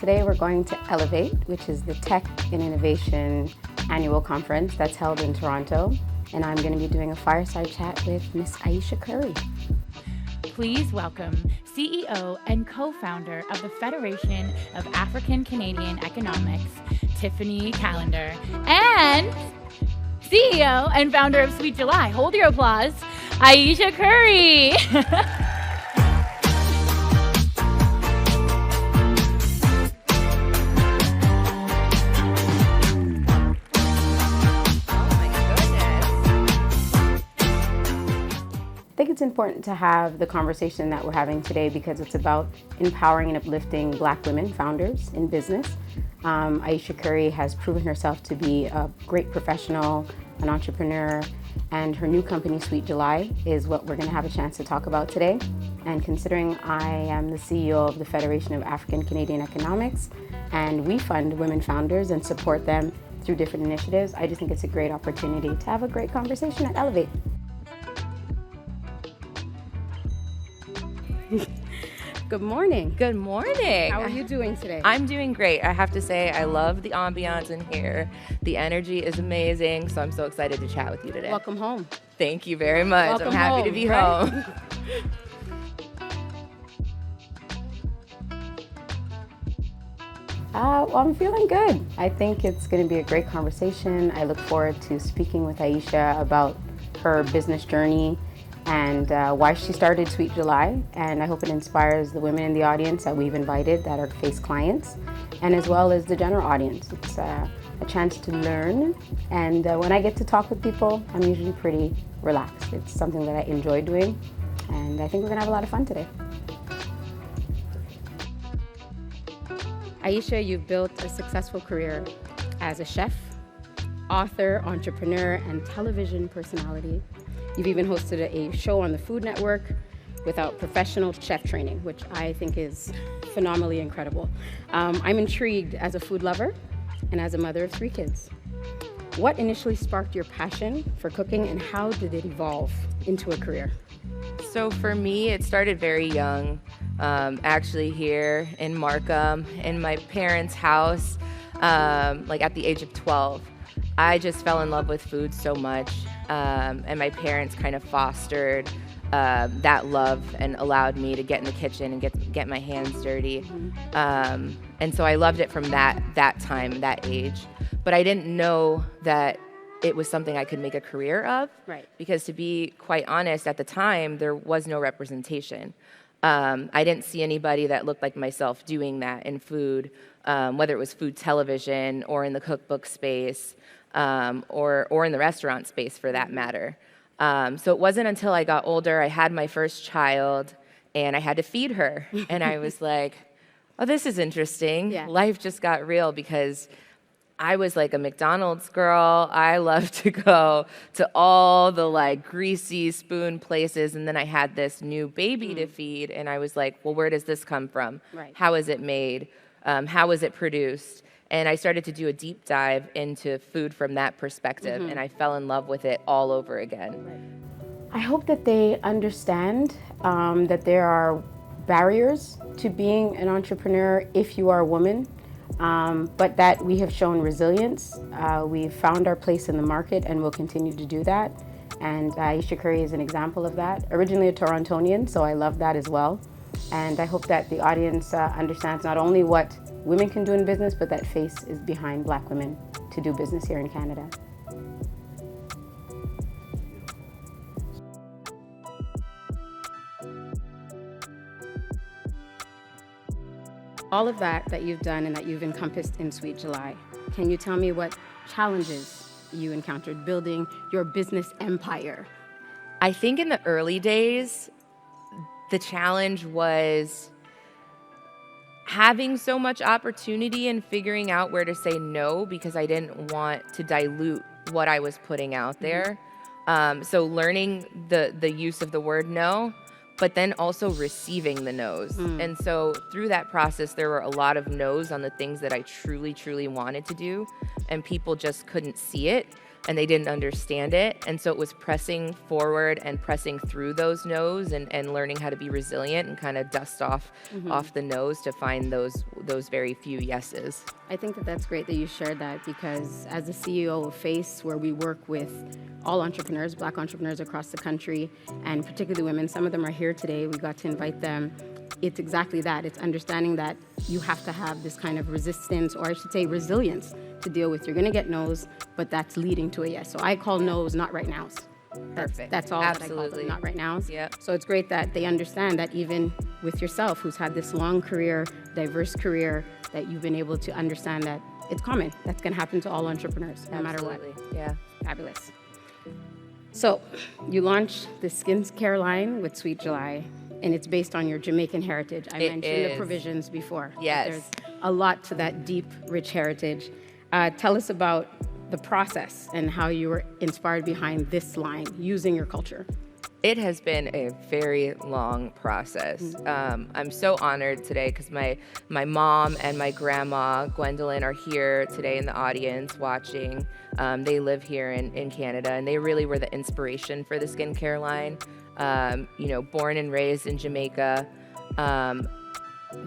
Today we're going to Elevate, which is the Tech and Innovation annual conference that's held in Toronto. And I'm going to be doing a fireside chat with Miss Ayesha Curry. Please welcome CEO and co-founder of the Federation of African Canadian Economics, Tiffany Callender, and CEO and founder of Sweet July, hold your applause, Ayesha Curry. I think it's important to have the conversation that we're having today because it's about empowering and uplifting Black women founders in business. Ayesha Curry has proven herself to be a great professional, an entrepreneur, and her new company, Sweet July, is what we're going to have a chance to talk about today. And considering I am the CEO of the Federation of African Canadian Economics, and we fund women founders and support them through different initiatives, I just think it's a great opportunity to have a great conversation at Elevate. Good morning. Good morning. How are you doing today? I'm doing great. I have to say, I love the ambiance in here. The energy is amazing, so I'm so excited to chat with you today. Welcome home. Thank you very much. Welcome I'm happy home, to be right? home. Well, I'm feeling good. I think it's going to be a great conversation. I look forward to speaking with Ayesha about her business journey and why she started Sweet July. And I hope it inspires the women in the audience that we've invited that are FACE clients, and as well as the general audience. It's a chance to learn. And when I get to talk with people, I'm usually pretty relaxed. It's something that I enjoy doing. And I think we're going to have a lot of fun today. Ayesha, you've built a successful career as a chef, author, entrepreneur, and television personality. You've even hosted a show on the Food Network without professional chef training, which I think is phenomenally incredible. I'm intrigued as a food lover and as a mother of 3 kids. What initially sparked your passion for cooking, and how did it evolve into a career? So for me, it started very young, actually here in Markham, in my parents' house, like at the age of 12. I just fell in love with food so much, and my parents kind of fostered that love and allowed me to get in the kitchen and get my hands dirty. And so I loved it from that time, that age. But I didn't know that it was something I could make a career of. Right. Because to be quite honest, at the time, there was no representation. I didn't see anybody that looked like myself doing that in food, whether it was food television or in the cookbook space, or in the restaurant space for that matter. So it wasn't until I got older, I had my first child, and I had to feed her. And I was like, oh, this is interesting. Yeah. Life just got real because I was like a McDonald's girl. I loved to go to all the like greasy spoon places, and then I had this new baby to feed, and I was like, well, where does this come from? Right. How is it made? How is it produced? And I started to do a deep dive into food from that perspective, and I fell in love with it all over again. I hope that they understand that there are barriers to being an entrepreneur if you are a woman. But that we have shown resilience. We've found our place in the market and will continue to do that. And Ayesha Curry is an example of that. Originally a Torontonian, so I love that as well. And I hope that the audience understands not only what women can do in business, but that FACE is behind Black women to do business here in Canada. All of that you've done and that you've encompassed in Sweet July, can you tell me what challenges you encountered building your business empire? I think in the early days, the challenge was having so much opportunity and figuring out where to say no because I didn't want to dilute what I was putting out there. So learning the use of the word no, but then also receiving the no's. And so through that process, there were a lot of no's on the things that I truly, truly wanted to do, and people just couldn't see it. and they didn't understand it. And so it was pressing forward and pressing through those no's and learning how to be resilient and kind of dust off the no's to find those very few yeses. I think that that's great that you shared that, because as the CEO of FACE, where we work with all entrepreneurs, Black entrepreneurs across the country, and particularly women, some of them are here today, we got to invite them. It's exactly that. It's understanding that you have to have this kind of resistance, or I should say resilience, to deal with. You're going to get no's, but that's leading to a yes. So I call no's not right nows. That's all that I call them, not right nows. Yep. So it's great that they understand that even with yourself, who's had this long career, diverse career, that you've been able to understand that it's common. That's going to happen to all entrepreneurs, no matter what. Yeah. Fabulous. So you launched the skincare line with Sweet July, and it's based on your Jamaican heritage. I mentioned the provisions before. Yes. There's a lot to that deep, rich heritage. Tell us about the process and how you were inspired behind this line, using your culture. It has been a very long process. I'm so honored today because my mom and my grandma, Gwendolyn, are here today in the audience watching. They live here in Canada, and they really were the inspiration for the skincare line. Born and raised in Jamaica.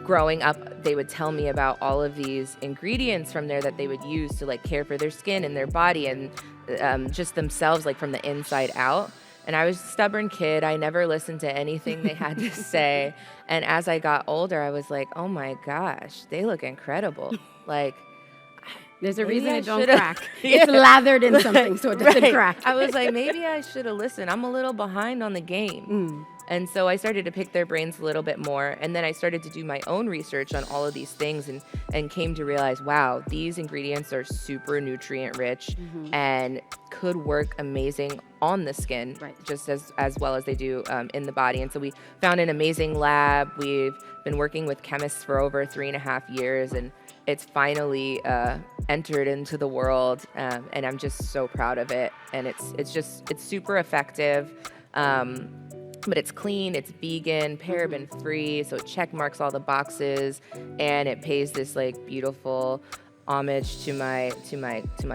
Growing up, they would tell me about all of these ingredients from there that they would use to like care for their skin and their body and just themselves, like from the inside out. And I was a stubborn kid. I never listened to anything they had to say. And as I got older, I was like, oh my gosh, they look incredible. Like, there's a reason it don't should've- crack. It's lathered in something so it doesn't crack. I was like, maybe I should have listened. I'm a little behind on the game. And so I started to pick their brains a little bit more. And then I started to do my own research on all of these things and came to realize, wow, these ingredients are super nutrient rich and could work amazing on the skin, just as well as they do in the body. And so we found an amazing lab. We've been working with chemists for over 3.5 years, and it's finally entered into the world. And I'm just so proud of it. And it's super effective. But it's clean, it's vegan, paraben free, so it check marks all the boxes, and it pays this like beautiful homage to my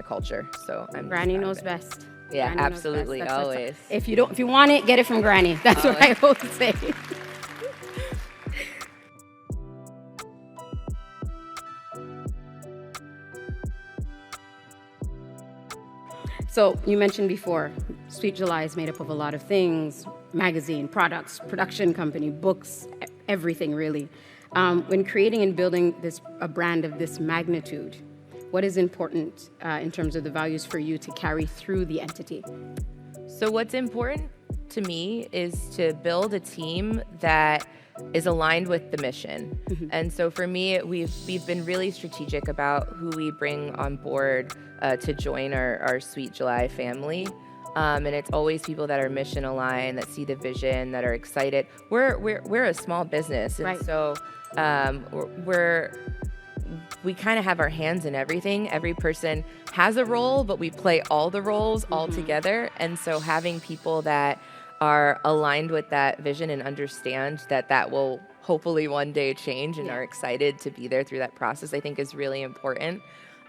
culture. So I'm Granny knows best. Yeah, Granny absolutely, knows best. always. If you want it, get it from Granny. That's what I always say. So you mentioned before, Sweet July is made up of a lot of things: magazine, products, production company, books, everything really. When creating and building a brand of this magnitude, what is important in terms of the values for you to carry through the entity? So what's important to me is to build a team that is aligned with the mission. And so for me, we've been really strategic about who we bring on board to join our Sweet July family. And it's always people that are mission aligned, that see the vision, that are excited. We're a small business, and so we kind of have our hands in everything. Every person has a role, but we play all the roles all together. And so having people that are aligned with that vision and understand that will hopefully one day change and are excited to be there through that process, I think is really important.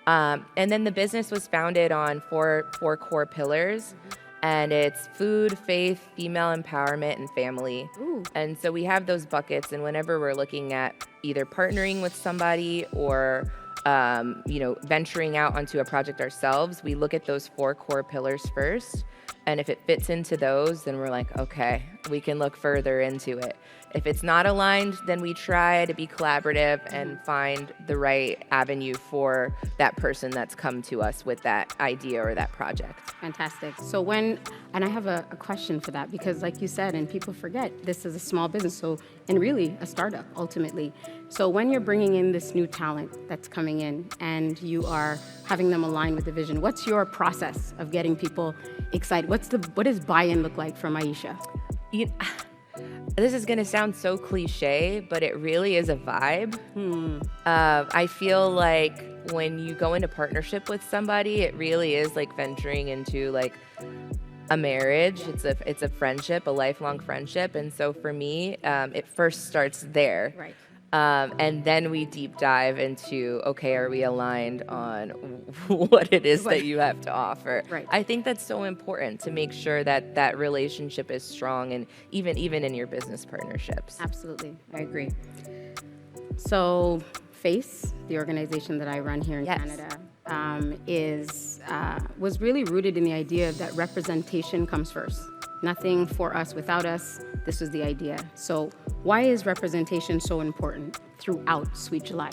And then the business was founded on four core pillars, and it's food, faith, female empowerment, and family. And so we have those buckets, and whenever we're looking at either partnering with somebody or venturing out onto a project ourselves, we look at those 4 core pillars first. And if it fits into those, then we're like, okay, we can look further into it. If it's not aligned, then we try to be collaborative and find the right avenue for that person that's come to us with that idea or that project. Fantastic. So and I have a question for that, because like you said, and people forget, this is a small business, and really a startup ultimately. So when you're bringing in this new talent that's coming in and you are having them align with the vision, what's your process of getting people excited? What does buy-in look like from Ayesha? This is going to sound so cliche, but it really is a vibe. I feel like when you go into partnership with somebody, it really is like venturing into like a marriage. It's a friendship, a lifelong friendship. And so for me, it first starts there. Right. And then we deep dive into, okay, are we aligned on what it is that you have to offer? Right. I think that's so important to make sure that that relationship is strong, and even in your business partnerships. Absolutely, I agree. So FACE, the organization that I run here in Canada, was really rooted in the idea that representation comes first. Nothing for us without us. This was the idea. So why is representation so important throughout Sweet July?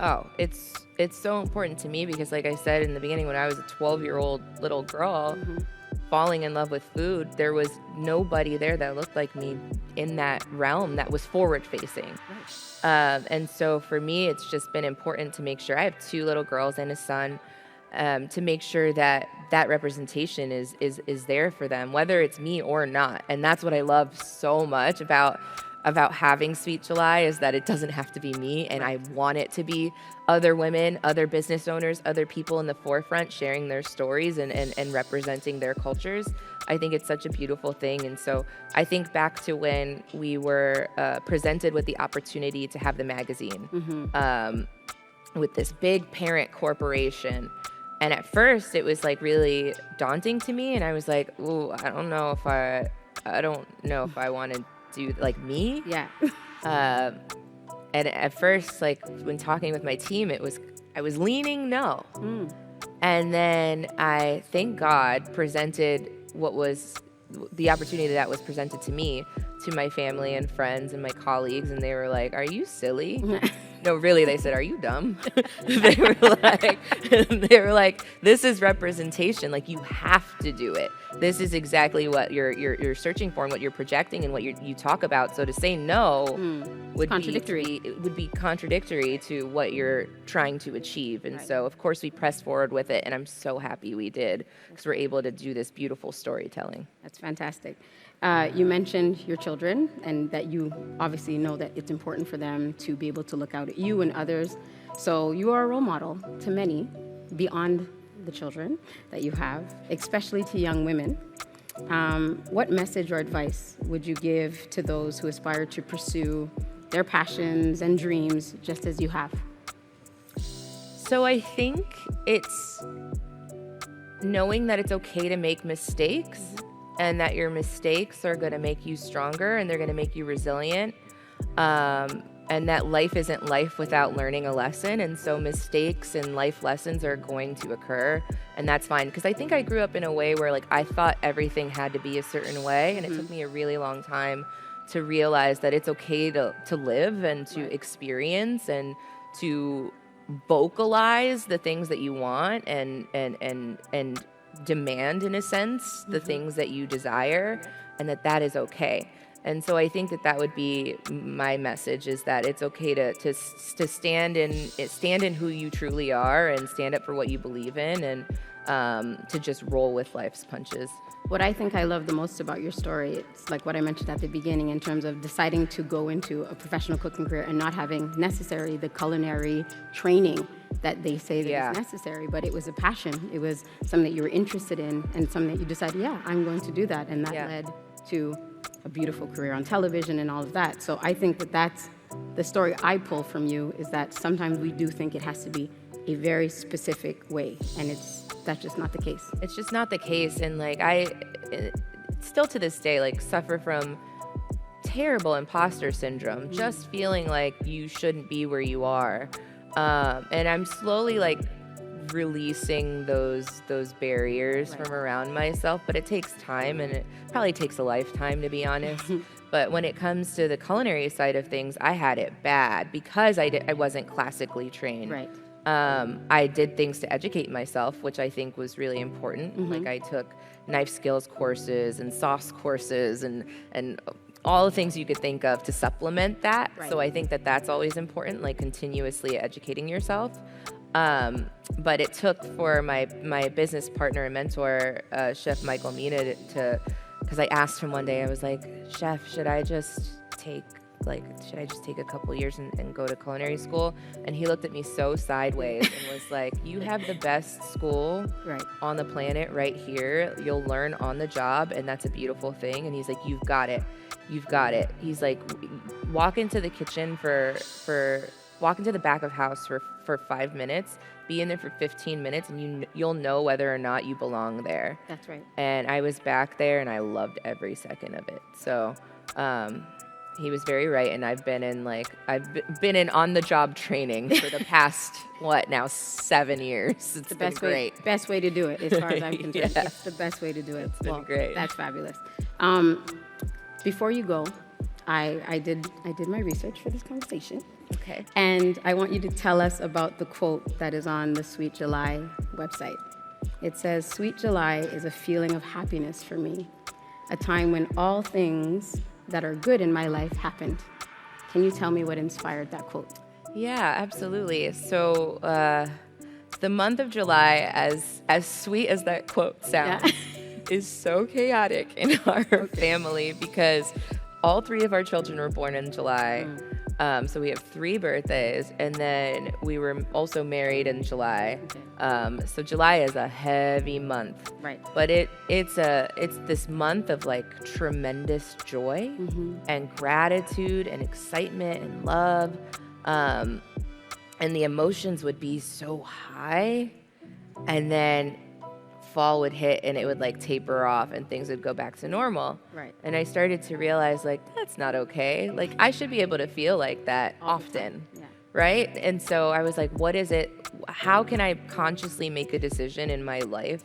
Oh, it's so important to me because, like I said in the beginning, when I was a 12-year-old little girl falling in love with food, there was nobody there that looked like me in that realm that was forward-facing. And so for me, it's just been important to make sure I have 2 little girls and a son, to make sure that that representation is there for them, whether it's me or not. And that's what I love so much about having Sweet July, is that it doesn't have to be me, and I want it to be other women, other business owners, other people in the forefront sharing their stories and representing their cultures. I think it's such a beautiful thing. And so I think back to when we were presented with the opportunity to have the magazine with this big parent corporation. And at first it was like really daunting to me, and I was like, ooh, I don't know if I want to do like me. Yeah. And at first, like when talking with my team, I was leaning no. And then I, thank God, presented what was the opportunity that was presented to me to my family and friends and my colleagues, and they were like, "Are you silly?" No, really, they said, "Are you dumb?" they were like, "This is representation. Like, you have to do it. This is exactly what you're searching for and what you're projecting and what you talk about. So to say no would be contradictory to what you're trying to achieve." And so, of course, we pressed forward with it, and I'm so happy we did, because we're able to do this beautiful storytelling. That's fantastic. You mentioned your children, and that you obviously know that it's important for them to be able to look out at you and others. So you are a role model to many beyond the children that you have, especially to young women. What message or advice would you give to those who aspire to pursue their passions and dreams just as you have? So I think it's knowing that it's okay to make mistakes, and that your mistakes are going to make you stronger and they're going to make you resilient. And that life isn't life without learning a lesson. And so mistakes and life lessons are going to occur, and that's fine. Because I think I grew up in a way where, like, I thought everything had to be a certain way. And it took me a really long time to realize that it's okay to live and to experience and to vocalize the things that you want and demand, in a sense, the things that you desire, and that is okay. And so I think that would be my message, is that it's okay to stand in who you truly are, and stand up for what you believe in, and to just roll with life's punches. What I think I love the most about your story, it's like what I mentioned at the beginning in terms of deciding to go into a professional cooking career and not having necessarily the culinary training that they say that is necessary, but it was a passion. It was something that you were interested in, and something that you decided, I'm going to do that. And that led to a beautiful career on television and all of that. So I think that that's the story I pull from you, is that sometimes we do think it has to be a very specific way, and that's just not the case. It's just not the case. And like, I still to this day, like, suffer from terrible imposter syndrome, just feeling like you shouldn't be where you are. And I'm slowly, like, releasing those barriers from around myself, but it takes time, and it probably takes a lifetime, to be honest. But when it comes to the culinary side of things, I had it bad because I wasn't classically trained. Right. I did things to educate myself, which I think was really important. Like, I took knife skills courses and sauce courses and all the things you could think of to supplement that. Right. So I think that that's always important, like continuously educating yourself. But it took for my business partner and mentor, Chef Michael Mina, because I asked him one day, I was like, "Chef, should I just take like, should I just take a couple years and go to culinary school? And he looked at me so sideways and was like, you have the best school on the planet right here. You'll learn on the job, and that's a beautiful thing. And he's like, you've got it. You've got it. He's like, walk into the kitchen walk into the back of house for 5 minutes, be in there for 15 minutes, and you'll know whether or not you belong there. That's right. And I was back there, and I loved every second of it. So he was very right, and I've been in on-the-job training for the past 7 years. It's been great. Best way to do it, as far as I'm concerned. Yeah. It's the best way to do it. It's been great. That's fabulous. Before you go, I did my research for this conversation. Okay. And I want you to tell us about the quote that is on the Sweet July website. It says, "Sweet July is a feeling of happiness for me, a time when all things that are good in my life happened." Can you tell me what inspired that quote? Yeah, absolutely. So the month of July, as sweet as that quote sounds, is so chaotic in our family because all 3 of our children were born in July. So we have 3 birthdays, and then we were also married in July. Okay. So July is a heavy month, right? But it's this month of like tremendous joy and gratitude and excitement and love, and the emotions would be so high, and then fall would hit and it would like taper off and things would go back to normal. Right. And I started to realize like, that's not okay. Like I should be able to feel like that often. Yeah. Right. And so I was like, what is it? How can I consciously make a decision in my life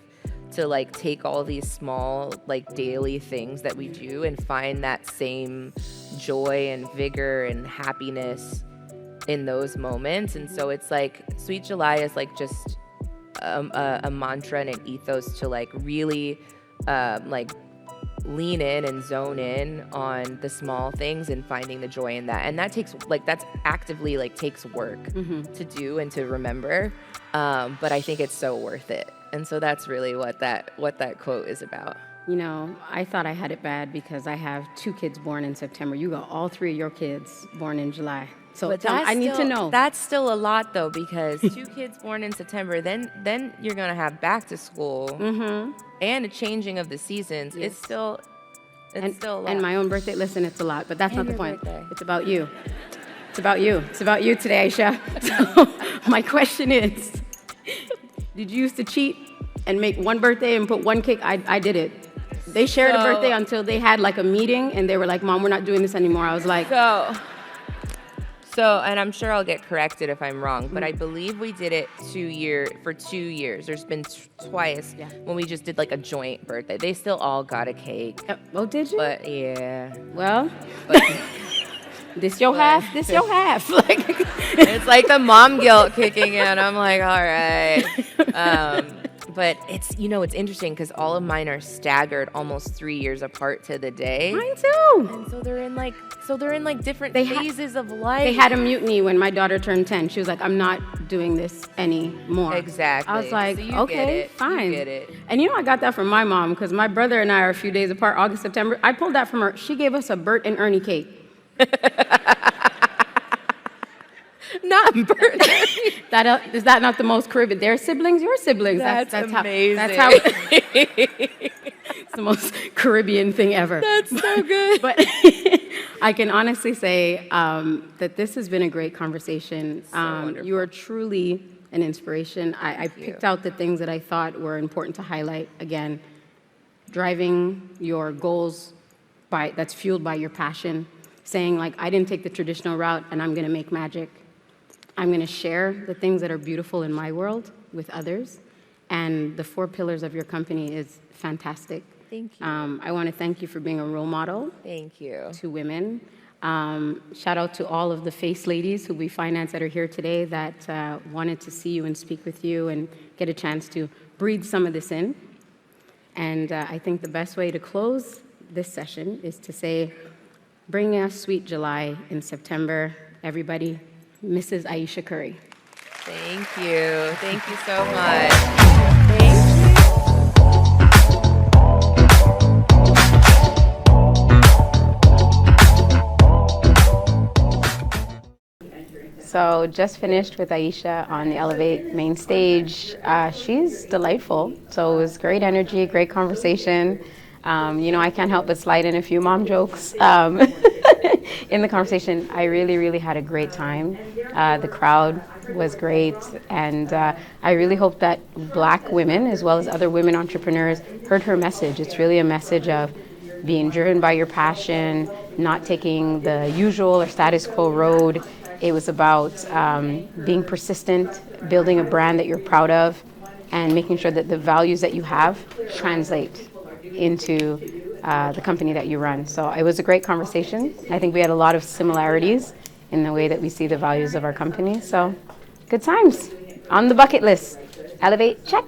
to like take all these small, like daily things that we do and find that same joy and vigor and happiness in those moments? And so it's like Sweet July is like just a mantra and an ethos to like really like lean in and zone in on the small things and finding the joy in that. And that takes like, that's actively like takes work to do and to remember. But I think it's so worth it. And so that's really what that quote is about. You know, I thought I had it bad because I have 2 kids born in September. You got all 3 of your kids born in July. So I need to know. That's still a lot, though, because 2 kids born in September, then you're going to have back to school and a changing of the seasons. Yes. It's still a lot. And my own birthday, listen, it's a lot, but that's not the point. Birthday. It's about you. It's about you. It's about you today, Ayesha. So my question is, did you used to cheat and make one birthday and put one cake? I did it. They shared a birthday until they had like a meeting, and they were like, "Mom, we're not doing this anymore." I was like... So, and I'm sure I'll get corrected if I'm wrong, but I believe we did it for 2 years. There's been twice when we just did like a joint birthday. They still all got a cake. Oh, did you? But yeah. Well, this your half. Like it's like the mom guilt kicking in. I'm like, all right. But it's interesting because all of mine are staggered almost 3 years apart to the day. Mine too. And so they're in like different phases of life. They had a mutiny when my daughter turned 10. She was like, "I'm not doing this anymore." Exactly. I was like, so okay, fine. You get it. And I got that from my mom because my brother and I are a few days apart, August, September. I pulled that from her. She gave us a Bert and Ernie cake. Not Bert. Is that not the most Caribbean? Their siblings, your siblings. That's amazing. That's how it's the most Caribbean thing ever. That's so good. But I can honestly say that this has been a great conversation. You are truly an inspiration. I picked out the things that I thought were important to highlight. Again, driving your goals that's fueled by your passion. Saying like, I didn't take the traditional route and I'm going to make magic. I'm going to share the things that are beautiful in my world with others. And the 4 pillars of your company is fantastic. Thank you. I want to thank you for being a role model. Thank you. To women. Shout out to all of the face ladies who we finance that are here today that wanted to see you and speak with you and get a chance to breathe some of this in. And I think the best way to close this session is to say, bring us Sweet July in September, everybody. Mrs. Ayesha Curry. Thank you. Thank you so much. Thank you. So just finished with Ayesha on the Elevate main stage. She's delightful. So it was great energy, great conversation. I can't help but slide in a few mom jokes in the conversation. I really, really had a great time. The crowd was great. And I really hope that Black women, as well as other women entrepreneurs, heard her message. It's really a message of being driven by your passion, not taking the usual or status quo road. It was about being persistent, building a brand that you're proud of, and making sure that the values that you have translate into the company that you run. So it was a great conversation. I think we had a lot of similarities in the way that we see the values of our company. So good times. On the bucket list. Elevate, check.